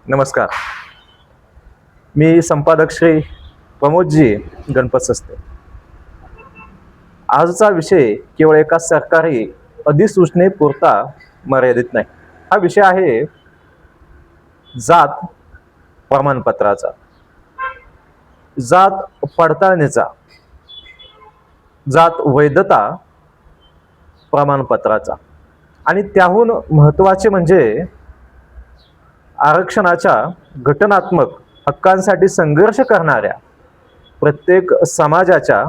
नमस्कार. मी संपादक श्री प्रमोदजी गणपत सस्ते. आजचा विषय केवळ एका सरकारी अधिसूचनेपुरता मर्यादित नाही. हा विषय आहे जात प्रमाणपत्राचा, जात पडताळणीचा, जात वैधता प्रमाणपत्राचा आणि त्याहून महत्त्वाचे म्हणजे आरक्षणाच्या घटनात्मक हक्कांसाठी संघर्ष करणाऱ्या प्रत्येक समाजाच्या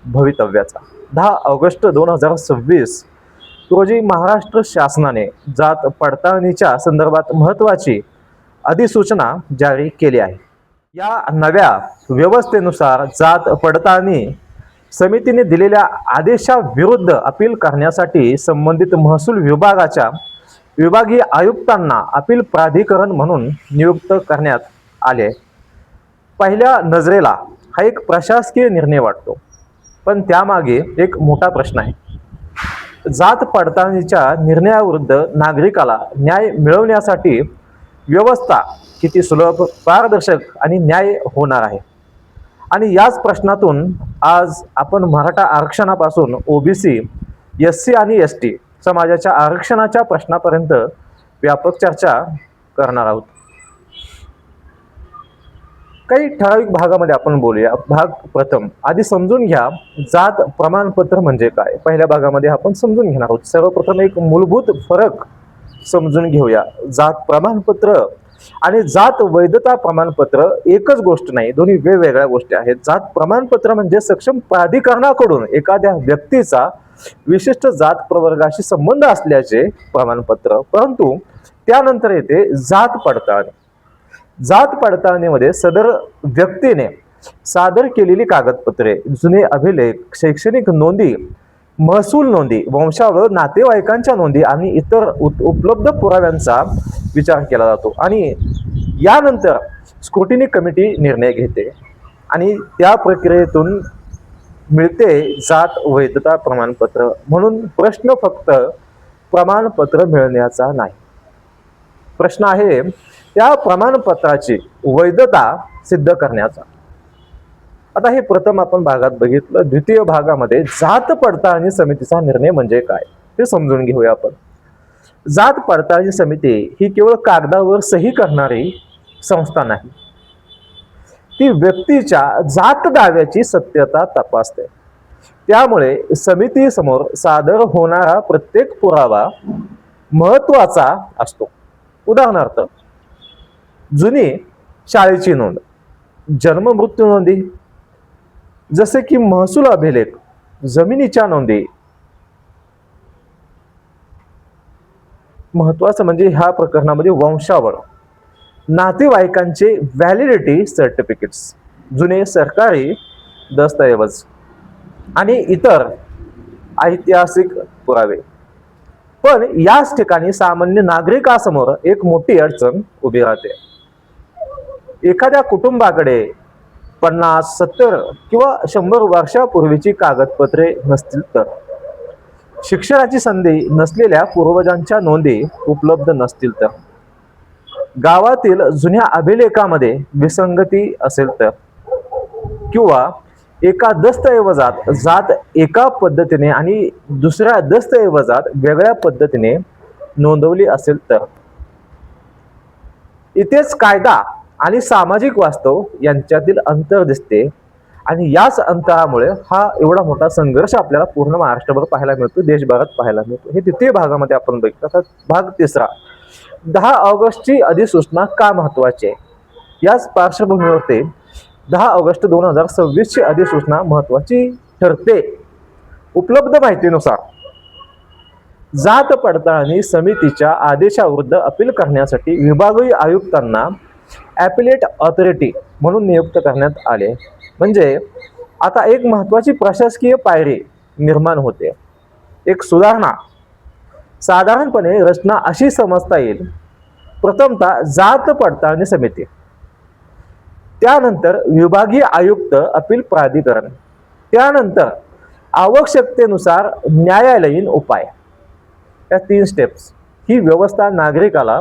भवितव्याचा. 10 ऑगस्ट 2026 रोजी महाराष्ट्र शासनाने जात पडताळणीच्या संदर्भात महत्त्वाची अधिसूचना जारी केली आहे. या नव्या व्यवस्थेनुसार जात पडताळणी समितीने दिलेल्या आदेशाविरुद्ध अपील करण्यासाठी संबंधित महसूल विभागाच्या विभागीय आयुक्तांना अपील प्राधिकरण म्हणून नियुक्त करण्यात आले. पहिल्या नजरेला हा एक प्रशासकीय निर्णय वाटतो, पण त्यामागे एक मोठा प्रश्न आहे. जात पडताळणीच्या निर्णयाविरुद्ध नागरिकाला न्याय मिळवण्यासाठी व्यवस्था किती सुलभ, पारदर्शक आणि न्याय होणार आहे. आणि याच प्रश्नातून आज आपण मराठा आरक्षणापासून ओबीसी, एससी आणि एसटी समाजाच्या आरक्षणाच्या प्रश्नापर्यंत व्यापक चर्चा करणार आहोत. काही ठराविक भागामध्ये आपण बोलूया. भाग प्रथम, आधी समजून घ्या जात प्रमाणपत्र म्हणजे काय. पहिल्या भागामध्ये आपण समजून घेणार आहोत. सर्वप्रथम एक मूलभूत फरक समजून घेऊया. जात प्रमाणपत्र आणि जात वैधता प्रमाणपत्र एकच गोष्ट नाही, दोन्ही वेगवेगळ्या गोष्टी आहेत. जात प्रमाणपत्र म्हणजे सक्षम प्राधिकरणाकडून एखाद्या व्यक्तीचा विशिष्ट जात प्रवर्गाशी संबंध असल्याचे प्रमाणपत्र. परंतु त्यानंतर येते जात पडताळणी. जात पडताळणीमध्ये सदर व्यक्तीने सादर केलेली कागदपत्रे, जुने अभिलेख, शैक्षणिक नोंदी, महसूल नोंदी, वंशावळ, नातेवाईकांच्या नोंदी आणि इतर उपलब्ध पुराव्यांचा विचार केला जातो. आणि यानंतर स्क्रुटिनी कमिटी निर्णय घेते आणि त्या प्रक्रियेतून मिळते जात वैधता प्रमाणपत्र. म्हणून प्रश्न फक्त प्रमाणपत्र मिळण्याचा नाही, प्रश्न आहे त्या प्रमाणपत्राची वैधता सिद्ध करण्याचा. आता हे प्रथम आपण भागात बघितलं. द्वितीय भागामध्ये जात पडताळणी समितीचा निर्णय म्हणजे काय ते समजून घेऊया आपण. जात पडताळणी समिती ही केवळ कागदावर सही करणारी संस्था नाही, ती व्यक्तीच्या जात दाव्याची सत्यता तपासते. त्यामुळे समितीसमोर सादर होणारा प्रत्येक पुरावा महत्त्वाचा असतो. उदाहरणार्थ, जुनी शाळेची नोंद, जन्म मृत्यू नोंदी जसे की महसूल अभिलेख, जमिनीच्या नोंदी. महत्वाचं म्हणजे ह्या प्रकरणामध्ये वंशावळ, नातेवाईकांचे व्हॅलिडिटी सर्टिफिकेट्स, जुने सरकारी दस्तऐवज आणि इतर ऐतिहासिक पुरावे. पण याच ठिकाणी सामान्य नागरिकासमोर एक मोठी अडचण उभी राहते. एखाद्या कुटुंबाकडे 50, 70 किंवा 100 वर्षापूर्वीची कागदपत्रे नसतील तर, शिक्षणाची संधी नसलेल्या पूर्वजांच्या नोंदी उपलब्ध नसतील तर, गावातील जुन्या अभिलेखामध्ये विसंगती असेल तर, किंवा एका दस्तऐवजात जात एका पद्धतीने आणि दुसऱ्या दस्तऐवजात वेगळ्या पद्धतीने नोंदवली असेल तर, इथेच कायदा आणि सामाजिक वास्तव यांच्यातील अंतर दिसते. आणि याच अंतरामुळे हा एवढा मोठा संघर्ष आपल्याला पूर्ण महाराष्ट्रभर पाहायला मिळतो, देशभरात पाहायला मिळतो. हे द्वितीय भागामध्ये आपण बघितलं. भाग तिसरा, 10 ऑगस्टची अधिसूचना का महत्वाची आहे. याच पार्श्वभूमीवरती 10 ऑगस्ट 2026 ची अधिसूचना महत्वाची ठरते. उपलब्ध माहितीनुसार जात पडताळणी समितीच्या आदेशाविरुद्ध अपील करण्यासाठी विभागीय आयुक्तांना ॲपिलेट ऑथॉरिटी म्हणून नियुक्त करण्यात आले. म्हणजे आता एक महत्वाची प्रशासकीय पायरी निर्माण होते. एक सुधारणा साधारणपणे रचना अशी समजता येईल. प्रथमतः जात पडताळणी समिती, त्यानंतर विभागीय आयुक्त अपील प्राधिकरण, त्यानंतर आवश्यकतेनुसार न्यायालयीन उपाय. या 3 स्टेप्स ही व्यवस्था नागरिकाला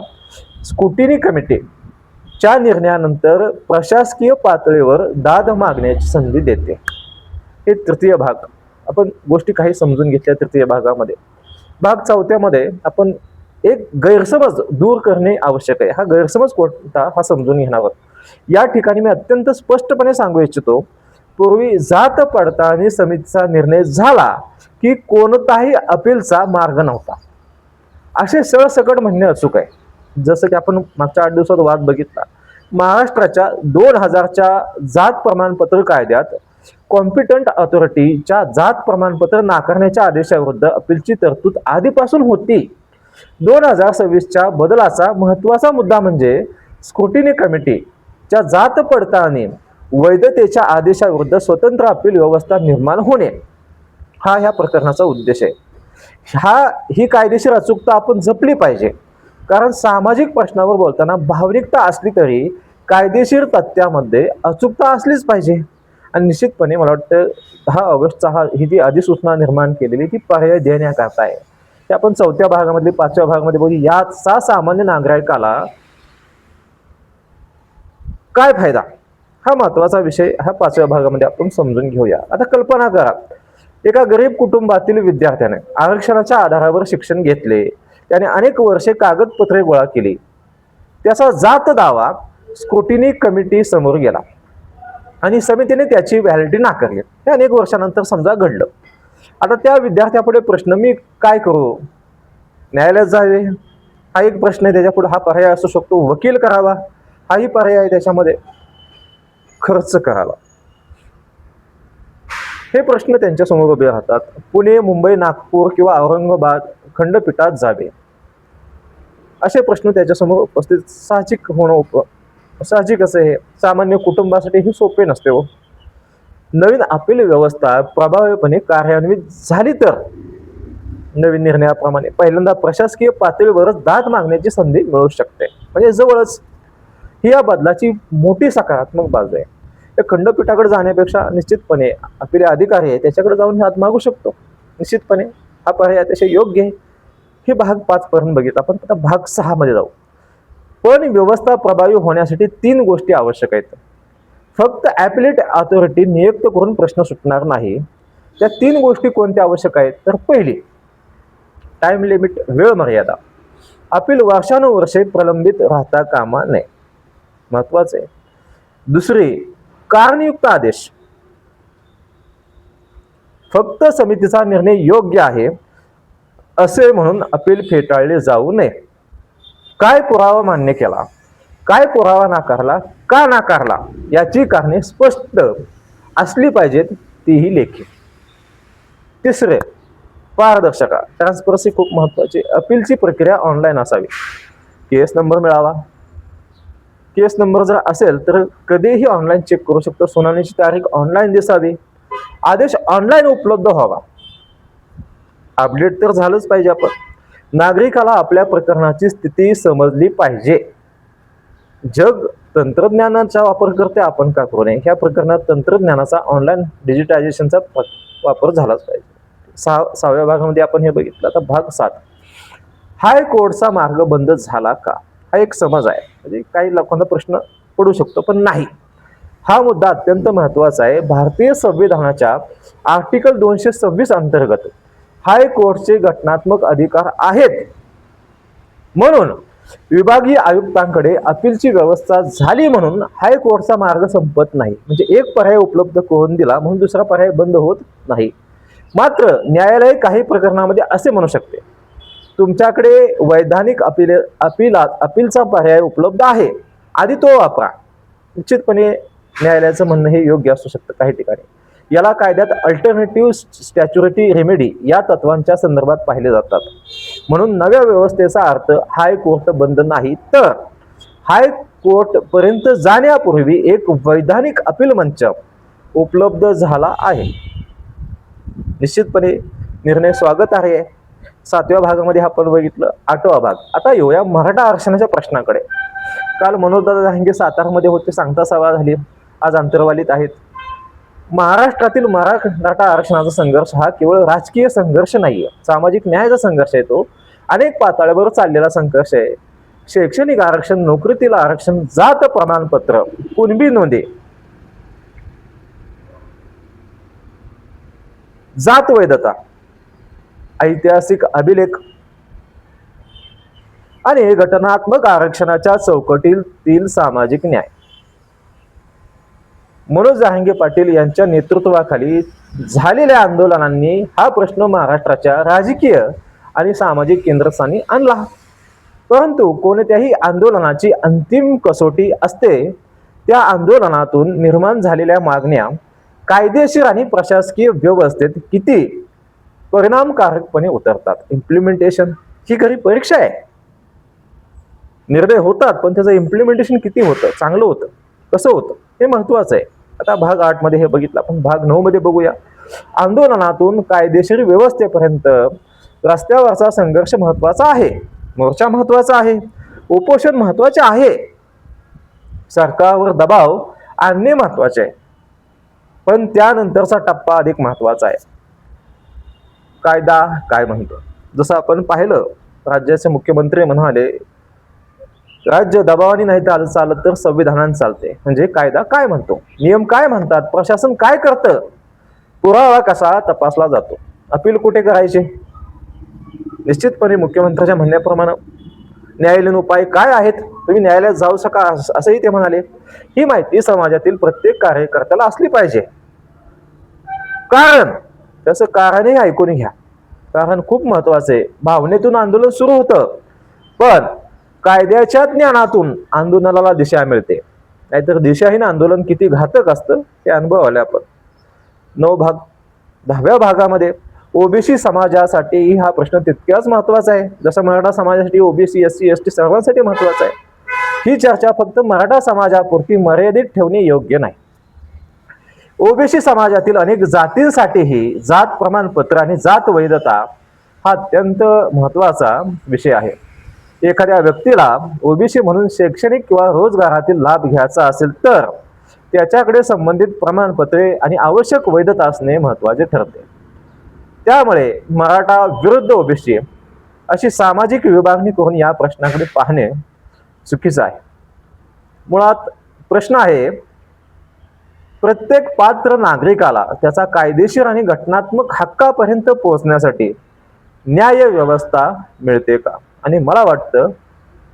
स्क्रुटिनी कमिटी च्या निर्णयानंतर प्रशासकीय पातळीवर दाद मागण्याची संधी देते. हे तृतीय भाग. आपण गोष्टी काही समजून घेतल्या तृतीय भागामध्ये. भाग चौथ्यामध्ये आपण एक गैरसमज दूर करणे आवश्यक आहे. हा गैरसमज कोणता हा समजून घेणार आहोत. या ठिकाणी मी अत्यंत स्पष्टपणे सांगू इच्छितो, पूर्वी जात पडताळणी समितीचा निर्णय झाला की कोणताही अपीलचा मार्ग नव्हता, असे सरसकट म्हणणे अचूक आहे. जसं की आपण मागच्या 8 दिवसात वाद बघितला. महाराष्ट्राच्या 2000च्या जात प्रमाणपत्र कायद्यात कॉम्पिटंट अथॉरिटीच्या जात प्रमाणपत्र नाकारण्याच्या आदेशाविरुद्ध अपीलची तरतूद आधीपासून होती. 2026च्या बदलाचा महत्वाचा मुद्दा म्हणजे स्क्रुटिनी कमिटीच्या जात पडताळणी वैधतेच्या आदेशाविरुद्ध स्वतंत्र अपील व्यवस्था निर्माण होणे, हा ह्या प्रकरणाचा उद्देश आहे. ही कायदेशीर अचूकता आपण जपली पाहिजे, कारण सामाजिक प्रश्नावर बोलताना भावनिकता असली तरी कायदेशीर तथ्यामध्ये अचूकता असलीच पाहिजे. आणि निश्चितपणे मला वाटतं 10 ऑगस्टचा ही जी अधिसूचना निर्माण केलेली ती पर्याय देण्याकरता आहे. ते आपण चौथ्या भागामध्ये 5व्या भागामध्ये बघू. याचा सामान्य नागरिकाला काय फायदा, हा महत्वाचा विषय हा 5व्या भागामध्ये आपण समजून घेऊया. आता कल्पना करा, एका गरीब कुटुंबातील विद्यार्थ्याने आरक्षणाच्या आधारावर शिक्षण घेतले, त्याने अनेक वर्षे कागदपत्रे गोळा केली, त्याचा जात दावा स्क्रुटिनी कमिटी समोर गेला आणि समितीने त्याची व्हॅलिडिटी नाकारली. हे अनेक वर्षानंतर समजा घडलं. आता त्या विद्यार्थ्यापुढे प्रश्न, मी काय करू? न्यायालयात जावे हा एक प्रश्न आहे. त्याच्यापुढे हा पर्याय असू शकतो, वकील करावा हाही पर्याय आहे, त्याच्यामध्ये खर्च करावा, हे प्रश्न त्यांच्या समोर उभे राहतात. पुणे, मुंबई, नागपूर किंवा औरंगाबाद खंडपीठात जावे, असे प्रश्न त्याच्यासमोर उपस्थित साहजिक होणं साहजिक असं हे सामान्य कुटुंबासाठी हे सोपे नसते हो. नवीन अपील व्यवस्था प्रभावीपणे कार्यान्वित झाली तर नवीन निर्णयाप्रमाणे पहिल्यांदा प्रशासकीय पातळीवरच दाद मागण्याची संधी मिळू शकते. म्हणजे जवळच ही या बदलाची मोठी सकारात्मक बाजू आहे. त्या खंडपीठाकडे जाण्यापेक्षा निश्चितपणे अपील अधिकारी आहे त्याच्याकडे जाऊन दाद मागू शकतो. निश्चितपणे हा पर्याय अतिशय योग्य आहे. हे भाग 5 पर्यंत बघितला. आपण आता भाग 6 मध्ये जाऊ. पण व्यवस्था प्रभावी होण्यासाठी 3 गोष्टी आवश्यक आहेत. फक्त ॲपिलेट अथॉरिटी नियुक्त करून प्रश्न सुटणार नाही. त्या 3 गोष्टी कोणत्या आवश्यक आहेत? तर पहिली, टाइम लिमिट, वेळ मर्यादा. अपील वर्षानुवर्षे प्रलंबित राहता कामा नये, महत्वाचे. दुसरी, कारणयुक्त आदेश. फक्त समितीचा निर्णय योग्य आहे असे म्हणून अपील फेटाळले जाऊ नये. काय पुरावा मान्य केला, काय पुरावा नाकारला, का नाकारला याची कारणे स्पष्ट असली पाहिजेत, तीही लेखी. तिसरे, पारदर्शकता, ट्रान्सपरन्सी खूप महत्वाची. अपीलची प्रक्रिया ऑनलाईन असावी. केस नंबर मिळावा. केस नंबर जर असेल तर कधीही ऑनलाईन चेक करू शकतो. सुनावणीची तारीख ऑनलाईन दिसावी. आदेश ऑनलाईन उपलब्ध व्हावा. अपडेट तर झालंच पाहिजे. आपण नागरिकाला आपल्या प्रकरणाची स्थिती समजली पाहिजे. जग तंत्रज्ञानाचा वापर करते, आपण का करू नये? ह्या प्रकरणात तंत्रज्ञानाचा ऑनलाईन डिजिटायझेशनचा वापर झालाच पाहिजे. 6व्या भागामध्ये आपण हे बघितलं. आता भाग 7, हायकोर्टचा मार्ग बंद झाला का? हा एक समज आहे. म्हणजे काही लोकांना प्रश्न पडू शकतो, पण नाही. हा मुद्दा अत्यंत महत्वाचा आहे. भारतीय संविधानाच्या आर्टिकल 226 अंतर्गत हायकोर्टचे घटनात्मक अधिकार आहेत. म्हणून विभागीय आयुक्तांकडे अपीलची व्यवस्था झाली म्हणून हायकोर्टचा मार्ग संपत नाही. म्हणजे एक पर्याय उपलब्ध करून दिला म्हणून दुसरा पर्याय बंद होत नाही. मात्र न्यायालय काही प्रकरणामध्ये असे म्हणू शकते, तुमच्याकडे वैधानिक अपीलचा पर्याय उपलब्ध आहे, आधी तो वापरा. निश्चितपणे न्यायालयाचं म्हणणं हे योग्य असू शकतं काही ठिकाणी. याला कायद्यात अल्टरनेटिव्ह स्टॅच्युटरी रेमेडी या तत्वांच्या संदर्भात पाहिले जातात. म्हणून नव्या व्यवस्थेचा अर्थ हायकोर्ट बंद नाही, तर हायकोर्ट पर्यंत जाण्यापूर्वी एक वैधानिक अपील मंच उपलब्ध झाला आहे. निश्चितपणे निर्णय स्वागत आहे. 7व्या भागामध्ये आपण बघितलं. 8वा भाग. आता येऊया मराठा आरक्षणाच्या प्रश्नाकडे. काल मनोजदादा जहांगीर सातारमध्ये होते, सांगता सभा झाली, आज अंतर्वालीत आहेत. महाराष्ट्रातील मराठा आरक्षणाचा संघर्ष हा केवळ राजकीय संघर्ष नाहीये, सामाजिक न्यायाचा संघर्ष आहे. तो अनेक पातळ्यावर चाललेला संघर्ष आहे. शैक्षणिक आरक्षण, नोकरीतील आरक्षण, जात प्रमाणपत्र, कुणबी नोंदी, जात वैधता, ऐतिहासिक अभिलेख आणि घटनात्मक आरक्षणाच्या चौकटीतील सामाजिक न्याय. मनोज जहांगीर पाटील यांच्या नेतृत्वाखाली झालेल्या आंदोलनांनी हा प्रश्न महाराष्ट्राच्या राजकीय आणि सामाजिक केंद्रस्थानी आणला. परंतु कोणत्याही आंदोलनाची अंतिम कसोटी असते त्या आंदोलनातून निर्माण झालेल्या मागण्या कायदेशीर आणि प्रशासकीय व्यवस्थेत किती परिणामकारकपणे उतरतात. इम्प्लिमेंटेशन ही खरी परीक्षा आहे. निर्णय होतात पण त्याचं इम्प्लिमेंटेशन किती होतं, चांगलं होतं, कसं होतं, हे महत्वाचं आहे. आता भाग 8 मध्ये हे बघितलं, आपण भाग 9 मध्ये बघूया. आंदोलनातून कायदेशीर व्यवस्थेपर्यंत रस्त्यावरचा संघर्ष महत्वाचा आहे, मोर्चा महत्वाचा आहे, उपोषण महत्वाचे आहे, सरकारवर दबाव आणणे महत्वाचे आहे, पण त्यानंतरचा टप्पा अधिक महत्वाचा आहे. कायदा काय म्हणतो? जसं आपण पाहिलं, राज्याचे मुख्यमंत्री म्हणाले राज्य दबावाने नाही चालत तर संविधानाने चालते. म्हणजे कायदा काय म्हणतो, नियम काय म्हणतात, प्रशासन काय करतं, पुरावा कसा तपासला जातो, अपील कुठे करायचे. निश्चितपणे मुख्यमंत्र्यांच्या म्हणण्याप्रमाणे न्यायालयीन उपाय काय आहेत, तुम्ही न्यायालयात जाऊ शका असंही ते म्हणाले. ही माहिती समाजातील प्रत्येक कार्यकर्त्याला असली पाहिजे. कारण त्याचं कारणही ऐकून घ्या. कारण खूप महत्वाचं आहे. भावनेतून आंदोलन सुरू होतं पण कायद्याच्या ज्ञानातून आंदोलनाला दिशा मिळते. नाहीतर दिशाहीन आंदोलन किती घातक असतं हे अनुभव आले आपण. 10व्या भागामध्ये ओबीसी समाजासाठी हा प्रश्न तितक्याच महत्वाचा आहे जसं मराठा समाजासाठी, ओबीसी, एससी, एसटी सर्वांसाठी महत्वाचा आहे. ही चर्चा फक्त मराठा समाजापुरती मर्यादित ठेवणे योग्य नाही. ओबीसी समाजातील अनेक जातींसाठीही जात प्रमाणपत्र आणि जात वैधता हा अत्यंत महत्वाचा विषय आहे. एखाद्या व्यक्तीला ओबीसी म्हणून शैक्षणिक किंवा रोजगारातील लाभ घ्यायचा असेल तर त्याच्याकडे संबंधित प्रमाणपत्रे आणि आवश्यक वैधता असणे महत्वाचे ठरते. त्यामुळे मराठा विरुद्ध ओबीसी अशी सामाजिक विभागणी करून या प्रश्नाकडे पाहणे चुकीचं आहे. मुळात प्रश्न आहे, प्रत्येक पात्र नागरिकाला त्याचा कायदेशीर आणि घटनात्मक हक्कापर्यंत पोहोचण्यासाठी न्याय व्यवस्था मिळते का? आणि मला वाटतं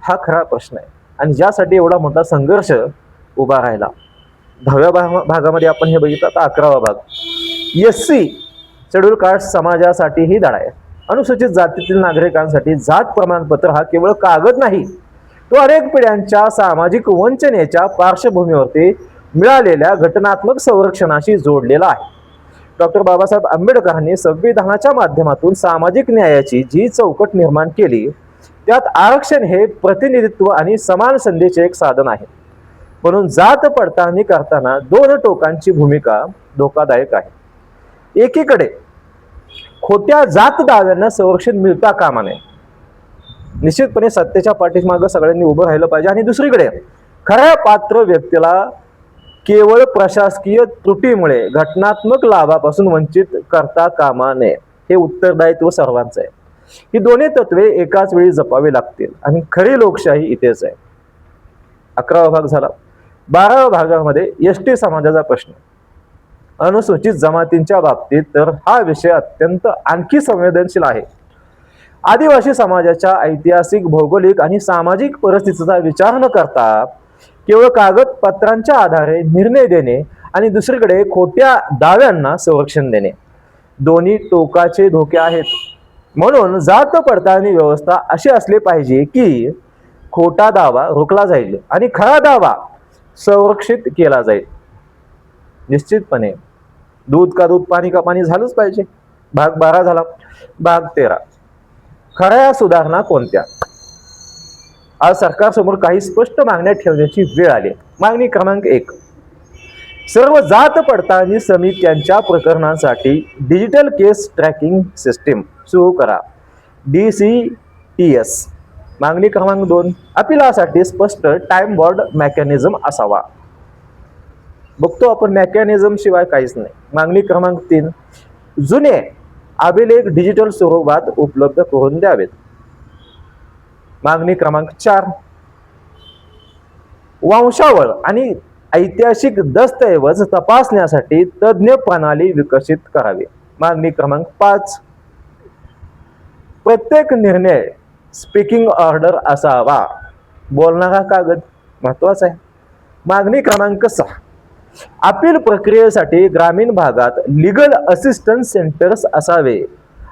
हा खरा प्रश्न आहे आणि ज्यासाठी एवढा मोठा संघर्ष उभा राहिला. 10व्या भागामध्ये आपण हे बघितलं. आता 11वा भाग एससी शेड्यूल कास्ट समाजासाठी ही धडा आहे. अनुसूचित जातीतील नागरिकांसाठी जात प्रमाणपत्र हा केवळ कागद नाही, तो अनेक पिढ्यांच्या सामाजिक वंचनेच्या पार्श्वभूमीवरती मिळालेल्या घटनात्मक संरक्षणाशी जोडलेला आहे. डॉक्टर बाबासाहेब आंबेडकरांनी संविधानाच्या माध्यमातून सामाजिक न्यायाची जी चौकट निर्माण केली त्यात आरक्षण हे प्रतिनिधित्व आणि समान संधीचे एक साधन आहे. म्हणून जात पडताळणी करताना दोन टोकांची भूमिका धोकादायक आहे. एकीकडे खोट्या जात दाव्यांना संरक्षण मिळता कामा नये, निश्चितपणे सत्तेच्या पाठीमागे सगळ्यांनी उभं राहिलं पाहिजे. आणि दुसरीकडे खऱ्या पात्र व्यक्तीला केवळ प्रशासकीय त्रुटीमुळे घटनात्मक लाभापासून वंचित करता कामा नये. हे उत्तरदायित्व सर्वांचं आहे. ही दोन्ही तत्वे एकाच वेळी जपावी लागतील आणि खरी लोकशाही इथेच आहे. 11वा भाग झाला. 12व्या भागामध्ये एसटी समाजाचा प्रश्न. अनुसूचित जमातींच्या बाबतीत तर हा विषय अत्यंत आणखी संवेदनशील आहे. आदिवासी समाजाच्या ऐतिहासिक, भौगोलिक आणि सामाजिक परिस्थितीचा विचार न करता केवळ कागदपत्रांच्या आधारे निर्णय देणे आणि दुसरीकडे खोट्या दाव्यांना संरक्षण देणे, दोन्ही टोकाचे धोके आहेत. म्हणून जात पडताळणी व्यवस्था अशी असली पाहिजे की खोटा दावा रोखला जाईल आणि खरा दावा संरक्षित केला जाईल. निश्चितपणे दूध का दूध, पाणी का पाणी झालंच पाहिजे. भाग 12 झाला. भाग 13 खऱ्या सुधारणा कोणत्या? आज सरकारसमोर काही स्पष्ट मागण्या ठेवण्याची वेळ आली. मागणी क्रमांक 1, सर्व जात पडताळणी समित्यांच्या प्रकरणांसाठी डिजिटल केस ट्रॅकिंग सिस्टीम सुरू करा, DCTS. मागणी क्रमांक 2, अपिलासाठी स्पष्ट टाइम बॉर्ड मेकॅनिझम असावा. बघतो आपण मेकॅनिझम शिवाय काहीच नाही. मागणी क्रमांक 3, जुने अभिलेख डिजिटल स्वरूपात उपलब्ध करून द्यावेत. मागणी क्रमांक 4, वंशावळ आणि ऐतिहासिक दस्तऐवज तपासण्यासाठी तज्ज्ञ प्रणाली विकसित करावी. मागणी क्रमांक 5, प्रत्येक निर्णय स्पीकिंग ऑर्डर असावा. बोलणारा कागद महत्वाचा आहे. मागणी क्रमांक 6, अपील प्रक्रियेसाठी ग्रामीण भागात लीगल असिस्टन्स सेंटर्स असावे.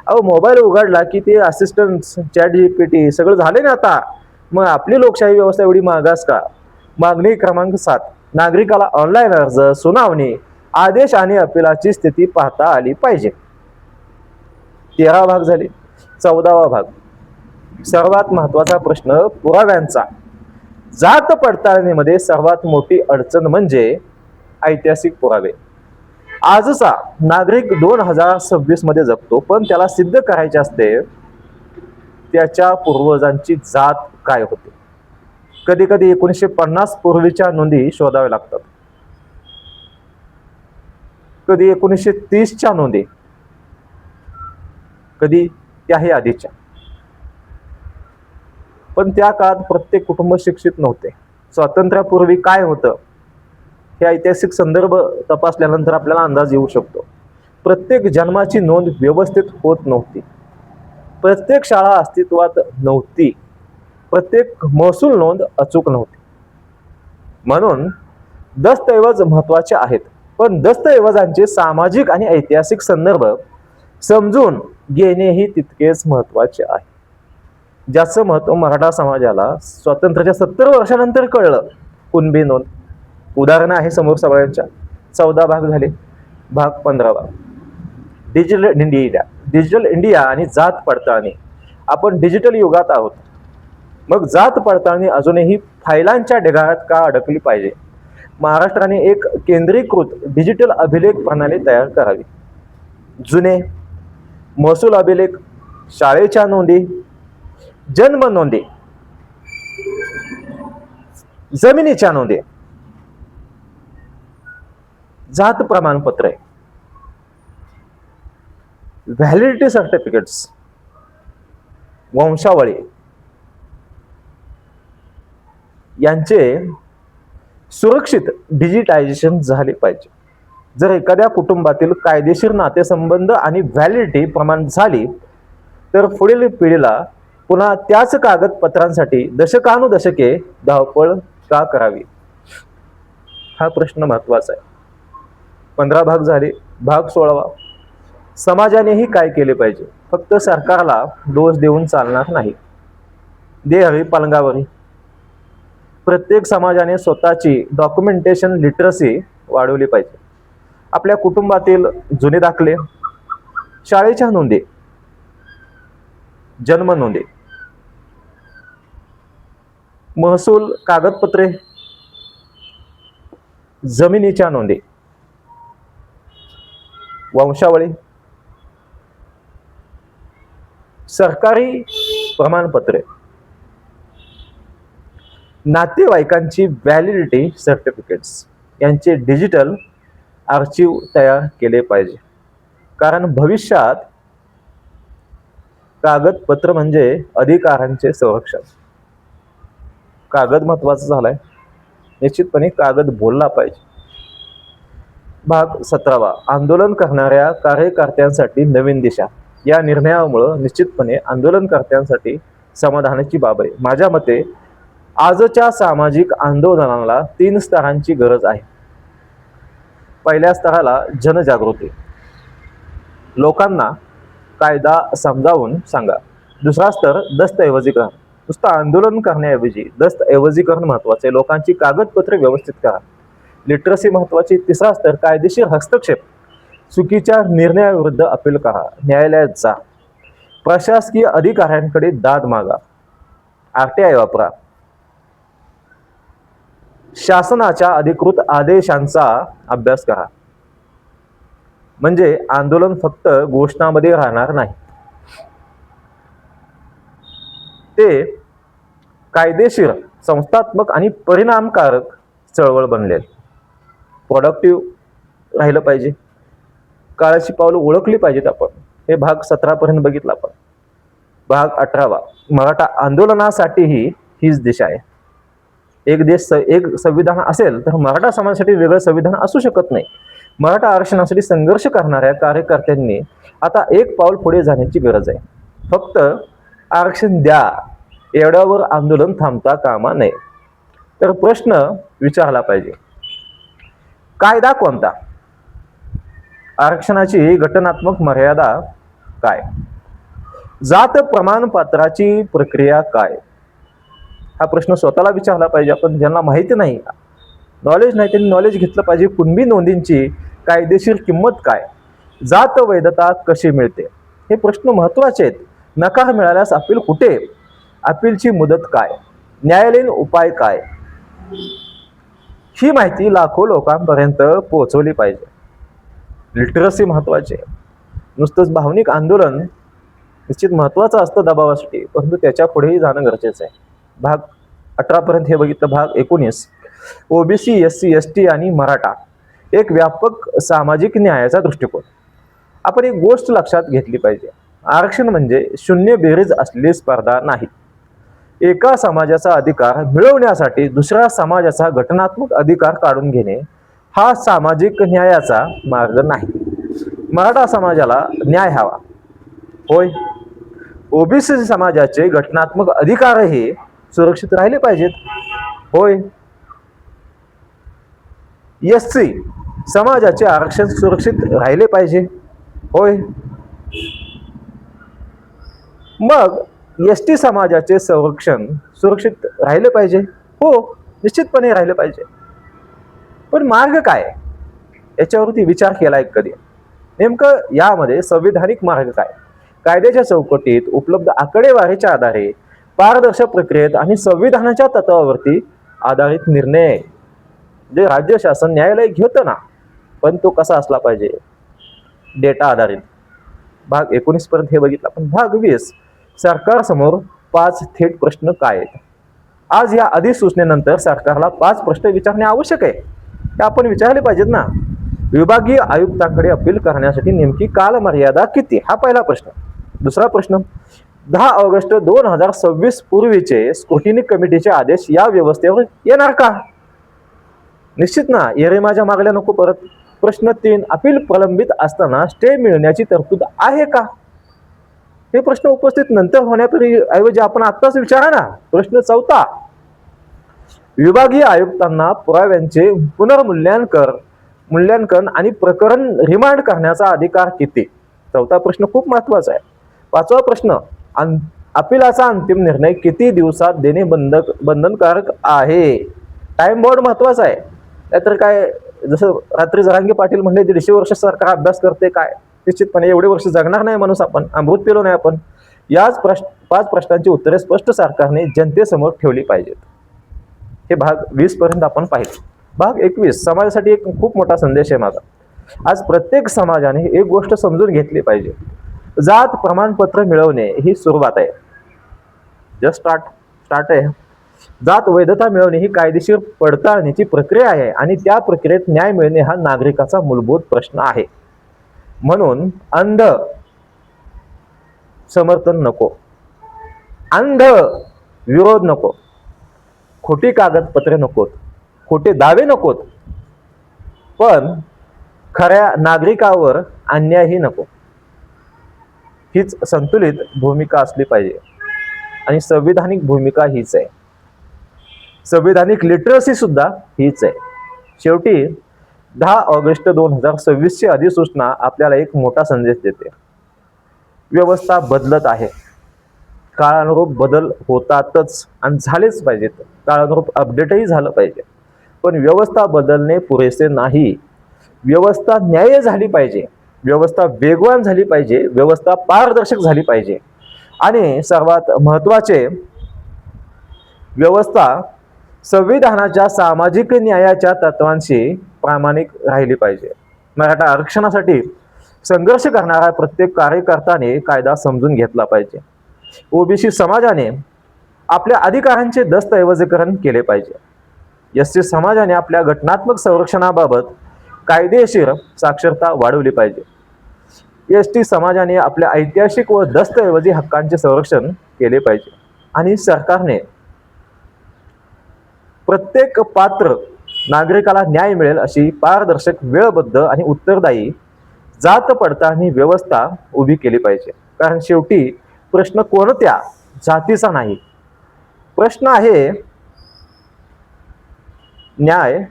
अहो, मोबाईल उघडला की ते असिस्टंट, चॅट जीपीटी सगळं झाले ना आता. मग आपली लोकशाही व्यवस्था एवढी मागास का? मागणी क्रमांक 7, नागरिकाला ऑनलाईन अर्ज, सुनावणी, आदेश आणि अपिलाची स्थिती पाहता आली पाहिजे. 13 भाग झाले. 14वा भाग, सर्वात महत्वाचा प्रश्न, पुराव्यांचा. जात पडताळणीमध्ये सर्वात मोठी अडचण म्हणजे ऐतिहासिक पुरावे. आजचा नागरिक 2026 मध्ये जगतो, पण त्याला सिद्ध करायचे असते त्याच्या पूर्वजांची जात काय होती. कधी कधी 1950 पूर्वीच्या नोंदी शोधाव्या लागतात, कधी 1930च्या नोंदी, कधी त्याही आधीच्या. पण त्या काळात प्रत्येक कुटुंब शिक्षित नव्हते. स्वातंत्र्यापूर्वी काय होतं हे ऐतिहासिक संदर्भ तपासल्यानंतर आपल्याला अंदाज येऊ शकतो. प्रत्येक जन्माची नोंद व्यवस्थित होत नव्हती, प्रत्येक शाळा अस्तित्वात नव्हती, प्रत्येक महसूल नोंद अचूक नव्हती. म्हणून दस्तऐवज महत्वाचे आहेत, पण दस्तऐवजांचे सामाजिक आणि ऐतिहासिक संदर्भ समजून घेणेही तितकेच महत्वाचे आहे. ज्याचं महत्व मराठा समाजाला स्वातंत्र्याच्या 70 वर्षानंतर कळलं. कुणबी नोंद उदाहरण आहे समोर सगळ्यांच्या. 14 भाग झाले. भाग 15वा, डिजिटल इंडिया आणि जात पडताळणी. आपण डिजिटल युगात आहोत, मग जात पडताळणी अजूनही फायलांच्या ढिगाऱ्यात का अडकली पाहिजे? महाराष्ट्राने एक केंद्रीकृत डिजिटल अभिलेख प्रणाली तयार करावी. जुने महसूल अभिलेख, शाळेच्या नोंदी, जन्म नोंदी, जमिनीच्या नोंदी, जात प्रमाणपत्रे, व्हॅलिडिटी सर्टिफिकेट्स, वंशावळी यांचे सुरक्षित डिजिटायझेशन झाले पाहिजे. जर एखाद्या कुटुंबातील कायदेशीर नातेसंबंध आणि व्हॅलिडिटी प्रमाण झाली तर पुढील पिढीला पुन्हा त्याच कागदपत्रांसाठी दशकानुदशके धावपळ का करावी? हा प्रश्न महत्वाचा आहे. 15 भाग झाले. भाग 16वा, समाजानेही काय केले पाहिजे? फक्त सरकारला दोष देऊन चालणार नाही. दे हवी पालंगावरी. प्रत्येक समाजाने स्वतःची डॉक्युमेंटेशन लिटरसी वाढवली पाहिजे. आपल्या कुटुंबातील जुने दाखले, शाळेच्या नोंदी, जन्म नोंदी, महसूल कागदपत्रे, जमिनीच्या नोंदी, वंशावळी, सरकारी प्रमाणपत्रे, नातेवाईकांची व्हॅलिडिटी सर्टिफिकेट्स यांचे डिजिटल आर्चिव्ह तयार केले पाहिजे. कारण भविष्यात कागदपत्र म्हणजे अधिकारांचे संरक्षण. कागद महत्वाचा झालाय, निश्चितपणे कागद बोलला पाहिजे. भाग 17वा, आंदोलन करणाऱ्या कार्यकर्त्यांसाठी नवीन दिशा. या निर्णयामुळे निश्चितपणे आंदोलनकर्त्यांसाठी समाधानाची बाब आहे. माझ्या मते आजच्या सामाजिक आंदोलनाला 3 स्तरांची गरज आहे. पहिल्या स्तराला जनजागृती, लोकांना कायदा समजावून सांगा. दुसरा स्तर दस्तऐवजीकरण, नुसतं आंदोलन करण्याऐवजी दस्तऐवजीकरण महत्वाचे, लोकांची कागदपत्रे व्यवस्थित करा. लिटरसी महत्वाची. तिसरा स्तर कायदेशीर हस्तक्षेप, चुकीच्या निर्णयाविरुद्ध अपील करा, न्यायालयात जा, प्रशासकीय अधिकाऱ्यांकडे दाद मागा, RTI वापरा, शासनाच्या अधिकृत आदेशांचा अभ्यास करा. म्हणजे आंदोलन फक्त घोषणामध्ये राहणार नाही, ते कायदेशीर, संस्थात्मक आणि परिणामकारक चळवळ बनलेल. प्रोडक्टिव्ह राहिलं पाहिजे, काळाची पावलं ओळखली पाहिजेत आपण. हे भाग 17 पर्यंत बघितलं आपण. भाग 18 मराठा आंदोलनासाठीही हीच दिशा आहे. एक देश एक संविधान असेल तर मराठा समाजासाठी वेगळं संविधान असू शकत नाही. मराठा आरक्षणासाठी संघर्ष करणाऱ्या कार्यकर्त्यांनी आता एक पाऊल पुढे जाण्याची गरज आहे. फक्त आरक्षण द्या एवढ्यावर आंदोलन थांबता कामा नये. तर प्रश्न विचारला पाहिजे, कायदा कोणता? आरक्षणाची घटनात्मक मर्यादा काय? जात प्रमाणपत्राची प्रक्रिया काय? हा प्रश्न स्वतःला विचारला पाहिजे आपण. ज्यांना माहिती नाही, नॉलेज नाही, त्यांनी नॉलेज घेतलं पाहिजे. कुणबी नोंदींची कायदेशीर किंमत काय? जात वैधता कशी मिळते? हे प्रश्न महत्त्वाचे आहेत. नकार मिळाल्यास अपील कुठे? अपीलची मुदत काय? न्यायालयीन उपाय काय? ही माहिती लाखो लोकांपर्यंत पोहोचवली पाहिजे. लिटरसी महत्त्वाची आहे. नुसतंच भावनिक आंदोलन निश्चित महत्त्वाचं असतं दबावासाठी, परंतु त्याच्या पुढेही जाणं गरजेचं आहे. भाग 18 पर्यंत हे बघितलं. भाग 19 ओबीसी, SC, ST आणि मराठा एक व्यापक सामाजिक न्यायाचा दृष्टिकोन. आपण एक गोष्ट लक्षात घेतली पाहिजे, आरक्षण म्हणजे शून्य बेरीज असलेली स्पर्धा नाही. एका समाजाचा अधिकार मिळवण्यासाठी दुसऱ्या समाजाचा घटनात्मक अधिकार काढून घेणे हा सामाजिक न्यायाचा मार्ग नाही. मराठा समाजाला न्याय हवा होय, ओबीसी समाजाचे घटनात्मक अधिकारही सुरक्षित राहिले पाहिजेत होय, SC समाजाचे आरक्षण सुरक्षित राहिले पाहिजे होय, मग ST समाजाचे संरक्षण सुरक्षित राहिले पाहिजे हो, निश्चितपणे राहिले पाहिजे. पण मार्ग काय याच्यावरती विचार केलाय कधी? नेमकं यामध्ये संविधानिक मार्ग काय? कायद्याच्या चौकटीत उपलब्ध आकडेवारीच्या आधारे पारदर्शक प्रक्रियेत आणि संविधानाच्या तत्वावरती आधारित निर्णय जे राज्य शासन न्यायालय घेतं ना, पण तो कसा असला पाहिजे? डेटा आधारित. भाग 19 पर्यंत हे बघितलं आपण. भाग 20 सरकारसमोर 5 थेट प्रश्न काय आहेत? आज या अधिसूचनेनंतर सरकारला 5 प्रश्न विचारणे आवश्यक आहे. ते आपण विचारले पाहिजेत ना. विभागीय आयुक्तांकडे अपील करण्यासाठी नेमकी कालमर्यादा किती? हा पहिला प्रश्न. दुसरा प्रश्न, 10 ऑगस्ट 2026 पूर्वीचे स्क्रुटिनी कमिटीचे आदेश या व्यवस्थेवर येणार का? निश्चित ना, येरे माझ्या मागल्या नको परत. प्रश्न 3, अपील प्रलंबित असताना स्टे मिळण्याची तरतूद आहे का? हे प्रश्न उपस्थित नंतर होण्याऐवजी आपण आत्ताच विचारा ना. प्रश्न 4, विभागीय आयुक्तांना पुराव्यांचे मूल्यांकन आणि प्रकरण रिमांड करण्याचा अधिकार किती? चौथा प्रश्न खूप महत्वाचा आहे. 5वा प्रश्न, अपीलाचा अंतिम निर्णय किती दिवसात देणे बंधनकारक आहे? टाइम बॉर्ड महत्वाचा आहे. नाहीतर काय, जसं रात्री जरांगे पाटील म्हणले 150 वर्ष सरकार अभ्यास करते काय? निश्चितपणे एवढे वर्ष जगणार नाही माणूस आपण, अमृत पेलो नाही आपण. याच 5 प्रश्नांची उत्तरे स्पष्ट सरकारने जनतेसमोर ठेवली पाहिजेत. हे भाग 20 पर्यंत आपण पाहिले. भाग 21 समाजासाठी एक खूप मोठा संदेश आहे माझा. आज प्रत्येक समाजाने एक गोष्ट समजून घेतली पाहिजे, जात प्रमाणपत्र मिळवणे ही सुरुवात आहे. जस्ट स्टार्ट आहे. जात वैधता मिळवणे ही कायदेशीर पडताळणीची प्रक्रिया आहे आणि त्या प्रक्रियेत न्याय मिळणे हा नागरिकाचा मूलभूत प्रश्न आहे. म्हणून अंध समर्थन नको, अंध विरोध नको, खोटी कागदपत्रे नकोत, खोटे दावे नकोत, पण खऱ्या नागरिकावर अन्यायही नको. हीच संतुलित भूमिका असली पाहिजे आणि संविधानिक भूमिका हीच आहे. संविधानिक लिटरसी सुद्धा हीच आहे. शेवटी 10 ऑगस्ट 2026 ची अधिसूचना आपल्याला एक मोठा संदेश देते. व्यवस्था बदलत आहे, काळानुरूप बदल होतातच आणि झालेच पाहिजेत. काळानुरूप अपडेटही झालं पाहिजे. पण व्यवस्था बदलणे पुरेसे नाही. व्यवस्था न्याय्य झाली पाहिजे, व्यवस्था वेगवान झाली पाहिजे, व्यवस्था पारदर्शक झाली पाहिजे आणि सर्वात महत्त्वाचे, व्यवस्था संविधानाच्या सामाजिक न्यायाच्या तत्वांशी प्रामाणिक राहिली पाहिजे. मराठा आरक्षणासाठी संघर्ष करणाऱ्या प्रत्येक कार्यकर्त्याने कायदा समजून घेतला पाहिजे. ओबीसी समाजाने आपल्या अधिकारांचे दस्तऐवजीकरण केले पाहिजे. SC समाजाने आपल्या घटनात्मक संरक्षणाबाबत कायदेशीर साक्षरता वाढवली पाहिजे. एस.टी. समाजाने आपल्या ऐतिहासिक व दस्तऐवजी हक्कांचे संरक्षण केले पाहिजे आणि सरकारने प्रत्येक पात्र नागरिकाला न्याय मिळेल अशी पारदर्शक, वेळबद्ध आणि उत्तरदायी जात पडताळणी व्यवस्था उभी केली पाहिजे. कारण शेवटी प्रश्न कोणत्या जातीचा नाही, प्रश्न आहे न्याय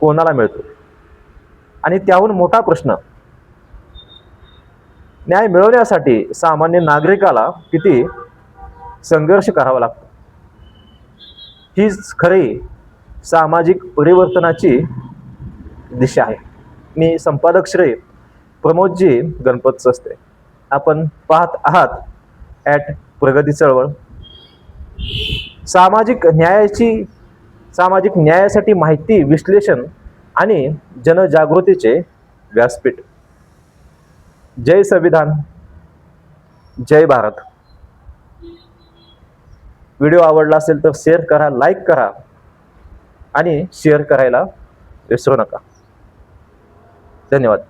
कोणाला मिळतो. आणि त्याहून मोठा प्रश्न, न्याय मिळवण्यासाठी सामान्य नागरिकाला किती संघर्ष करावा लागतो. हीच खरी सामाजिक परिवर्तनाची दिशा आहे. मी संपादक श्री प्रमोदजी गणपत सस्ते. आपण पाहत आहात प्रगती चळवळ. सामाजिक न्यायासाठी माहिती विश्लेषण आणि जनजागृतीचे व्यासपीठ. जय संविधान, जय भारत. व्हिडिओ आवडला असेल तर शेअर करा, लाईक करा आणि शेअर करायला विसरू नका. धन्यवाद.